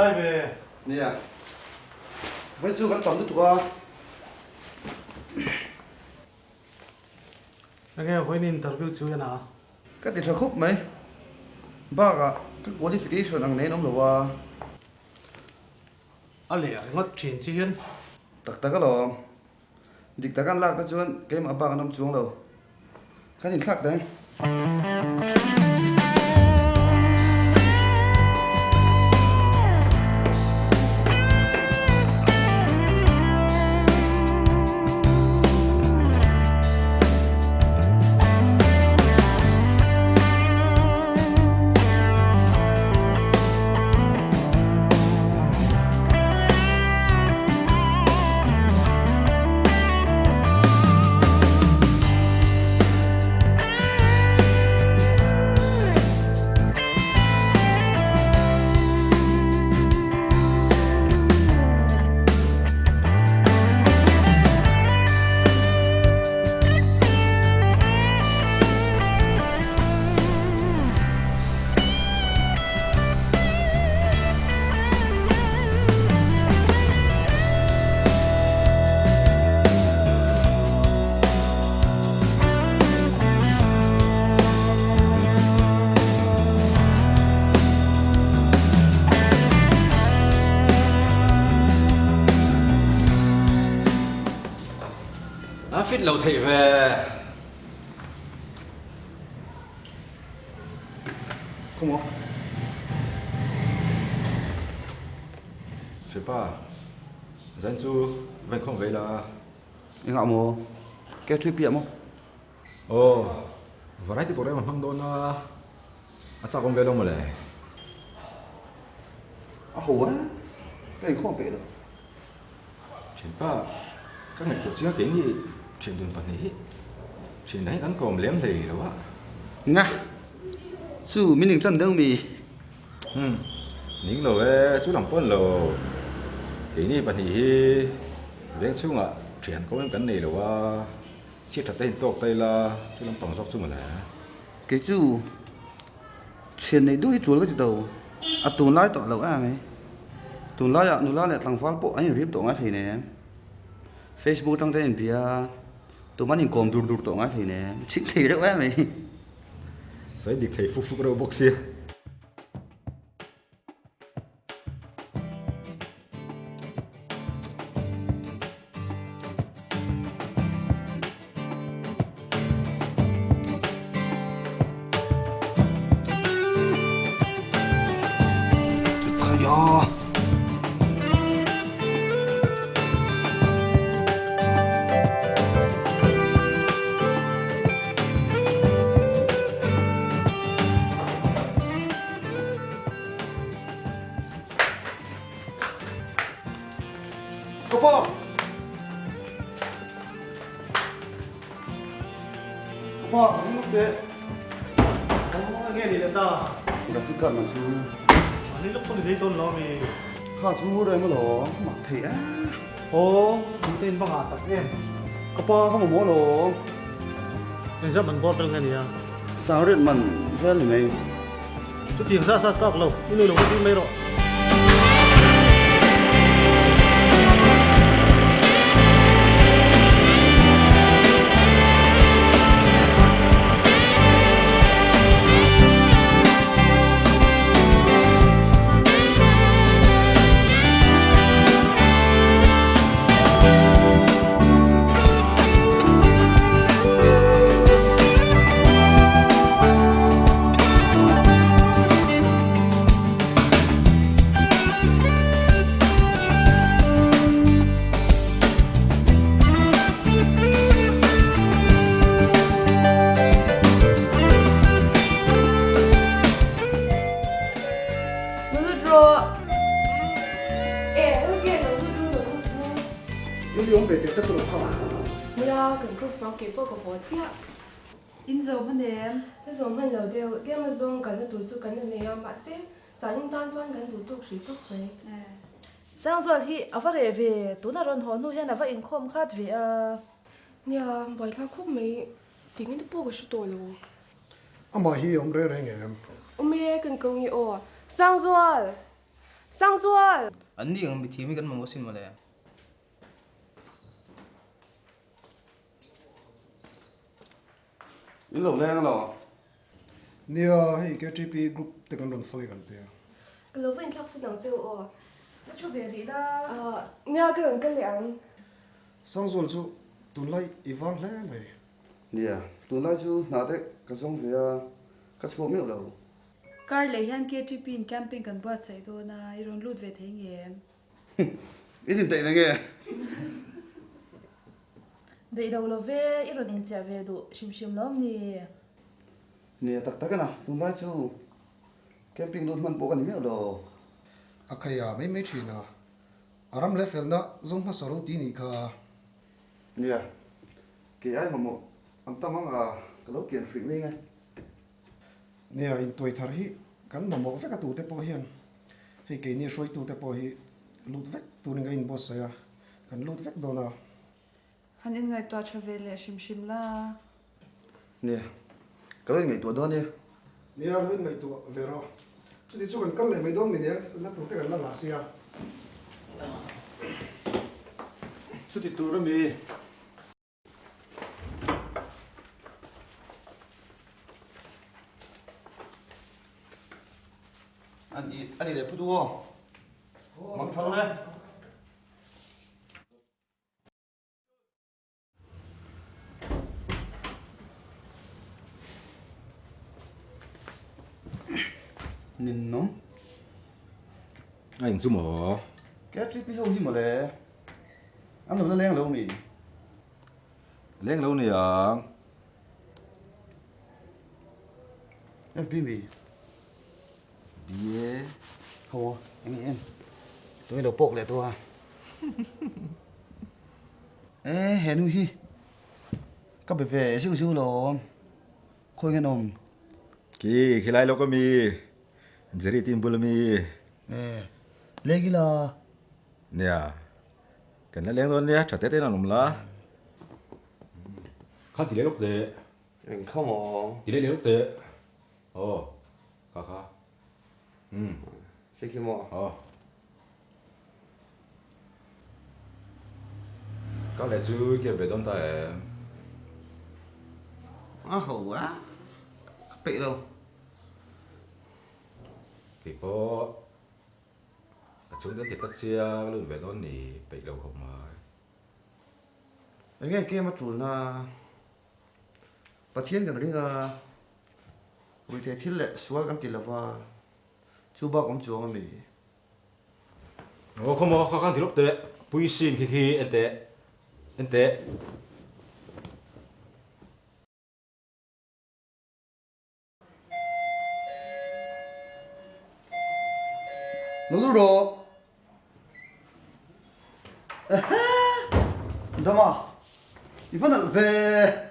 tay về nè vẫn chưa gắn tấm được tụi anh em với interview chú nào cái tiền khúc mấy bác ạ cái qualification anh nên ông là anh lẽ ngót chuyển chuyện tắc tắc cái lo dịch tắc ăn lạc cái chuyện cái mà bác năm chuông đâu cái nhìn khác đấy Fit lâu thị về không có chứ ba dân chú vẫn không vậy là anh ngạo mồ cái trip điểm không ồ và đấy thì bộ đấy mà không đôn sao không về đâu mà lại hổ á cái này không phải được chứ ba các này tổ chức cái gì chuyện đường bận ấy chuyện đấy gắn còm lém lì đâu á nga sư mình đừng chân đâu mì những lò chú làm pôn lò cái này bận ấy đến chung ạ chuyện có em cái này đâu á chia thật tên tộc đây là chú làm tổng dọc chung mà lại cái chú chuyện này đôi chuột cái gì đâu à tuần lái tọa lâu à mày tuần lái à tuần lái là thằng phát bộ anh rip tổ ngã thì nè Facebook trong tên bia tụi mình còn đùn đùn tổ ngã thì nè chính thì đâu á mày giấy địch thầy phục phục đâu bốc xia 야 오빠 오빠 행복해 nghe thì được ta gặp phức cận mà chú anh lúc con thấy tôn lo mì khá chú đây mà nó mặc thế á ô tên băng hạ tắc nghe 오빠 không có lo anh rất bận bận bên cái này sao đến mình rất là mày chút tiền ra sát các lâu đi nuôi lồng đi mấy rồi 여기 온 배때 딱 그렇고 Mưa cần cướp pháo kế bơ của bố chị ạ. In dầu bên em. Thế rồi mình lâu đều game mà dùng cần tụt tụt cần này mà sẽ giá những tan doan cần tụt tụt sĩ tụt vậy. Sang rồi thì ở phát về tối nào rồi hòn nuôi hay là phát in không khát về Nhà bởi là khúc mấy tiếng cái bố của tôi luôn. mà hi ông rơi rơi nghe Ôm mẹ cần câu như sang rồi sang xuân anh đi ngang bị thiếu mi gần mà mua xin mà lẽ in lo leng lo nia hei KTP group te kan ron phơi kan te cái lối vinh khóc xin nắng chiều ô nó cho về đi đó nha cái rừng cái liang sang zol chu tun lai iwang hle mai nia tu lai chu na te ka song ve ka chu mi lo car lấy han KTP in camping kan buat sai do na iron lut ve theng em isin te na ge để đầu là về ít rồi nên trả về đủ xìm lắm nè nia tak tak na tu lai chu camping lut man po kan mi lo akhaya mai mai thina aram le fel na zong ma saro ti ni kha nia ke ai mo am tamang a ka lo kian fring ni ngai nia in toy thar hi kan ma mo fe ka tu te po hian hei ke ni shroi tu te po hi lut vek tu ni in boss ya kan lut vek do na han in ngai to travel le shim la nia ka lo ngai tu do nia nia lo ngai tu ve ro chu ti chu kan kal le mai dong mi ne na tu te kan la la sia chu ti tu ra mi anh để phụ tu không? Mặc thằng này. Nhìn nó. Anh zoom ở. Cái trip đi đâu đi mà lẽ. Anh làm lên lâu mì. Lên lâu này à? FB mì. Bia. Không, anh em. Tôi đầu bốc lại tôi à. Ê, hẹn hi. Các bạn về siêu siêu rồi. Khôi nghe nồng. Khi lại lâu có mi. Jadi tim bulu mi. Ê, lên cái là. Nè. Cái này lên rồi nè, chả tết nào là. Khá tỷ lệ lúc đấy. Không mà. Tỷ lệ lúc đấy. Ồ. Khá. Thế kia mà. Có lẽ chú kia về đông tại. Hầu quá. Bị đâu. Thì có. Chúng ta thì tất xe luôn về đông thì bị đâu không mà. Cái kia mà chủ là. Bà thiên cái này là. Vì thế thiết lệ xóa cái tiền là và. Chú bác cũng chúa mà mình. Ồ không mà khó khăn thì lúc đấy. Bùi xin khi anh tệ. Anh tệ. Nó đủ rồi. Đâu mà. Đi phân tận về.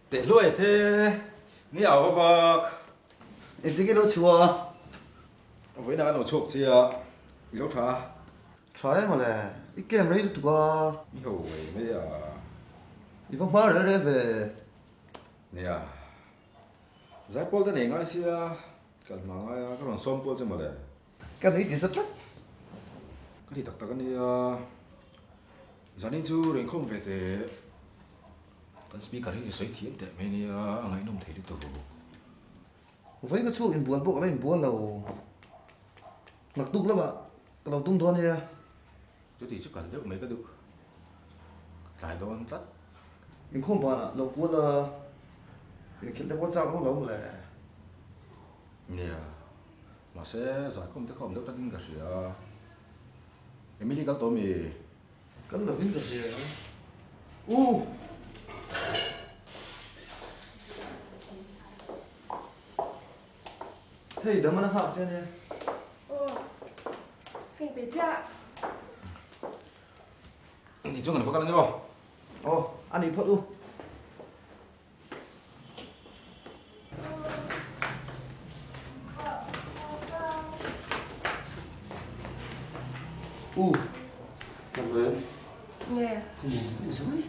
Tệ lùi chứ. Nghe ảo vật. Em tính cái đâu chúa. Với nó nó chụp chứ à. Ý lúc thả. Try mà lẽ. Ít kem đấy tụi qua. Ý hầu ấy mấy à. Đi phong bao đấy về. Nè à. Giải bố tên này ngay chứ à. Cần mà ngay các bạn xóm bố chứ mà lẽ. Cái đấy thì rất lắm. Cái thì tắc cái này à. Giá nên chú đến không về thế. Cái speaker này xoay thiếp tệ mấy này à. Ngay nông thấy được tù. Với cái chú em buồn bộ em buồn là. Mặc tung lắm ạ. Cái đầu tung thôi nha. Chú thì chú cần được mấy cái được. Lại đó anh tắt. Mình không bảo là lâu buồn là. Mình khiến cho quan trọng không lâu là. Nè. Mà sẽ giải không thể không được tất cả sự à. Em mới đi các tổ mì. Cái là vinh được gì. Hey, đừng mà nó học cho nè. kinh bị cha Thì chú cần phải cái này không? Ăn đi phật luôn. Cảm ơn. nghe Không muốn rồi.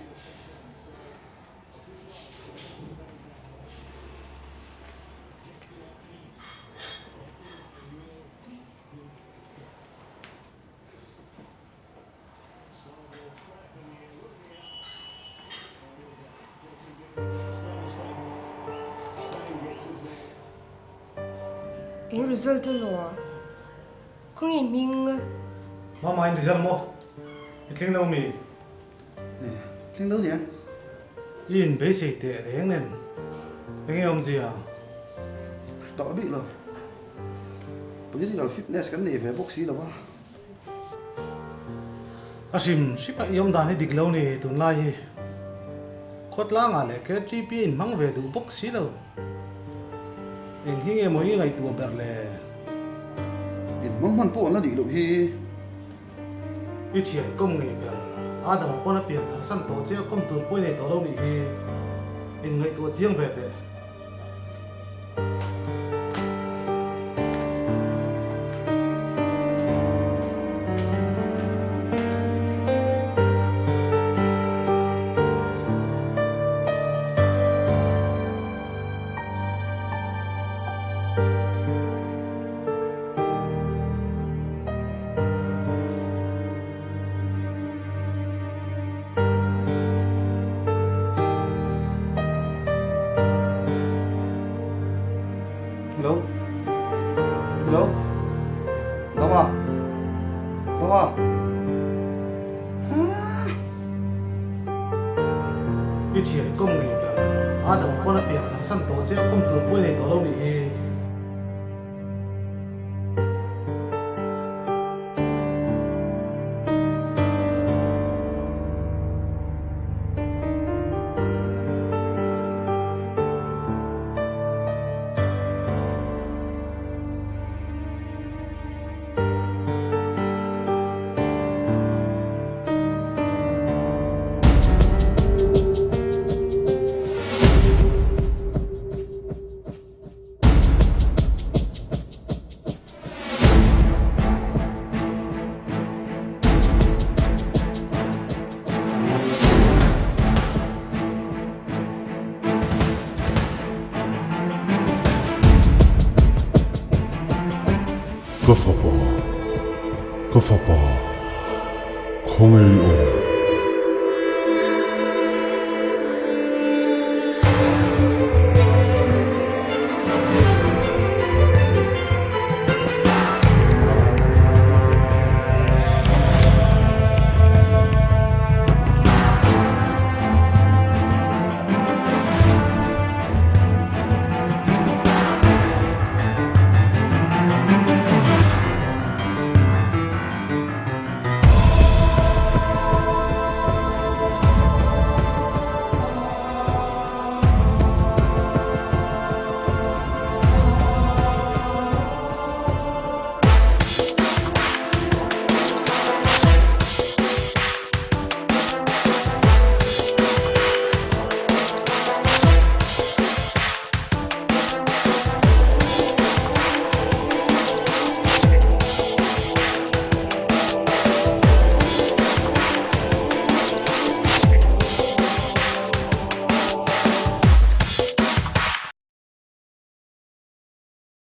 in result lo không in mình mà mai thì dân mua thì tiếng đâu mì nè tiếng đâu nhỉ nhìn bế sĩ tệ thế nên cái nghe ông gì à tỏ bị rồi bây giờ là fitness cái này về boxing là ba à sim ship lại yom đàn hay địch lâu này tuần lai hi khót lá ngà lệ cái GP mang về từ boxy đâu em khi nghe mỗi ngày tuần bẹt lệ in mong bộ nó đi đâu hi cái chuyện công nghệ bẹt à đâu có nó biển thằng săn tổ chứ công từ cuối này tổ đâu này hi em ngày tuần riêng về đấy hello hello đâu à cái chuyện công nghệ bẹt à đâu có nó biển thằng săn tổ chứ công từ cuối này tổ đâu này hi Kafapa, Kafapa, Kongei O.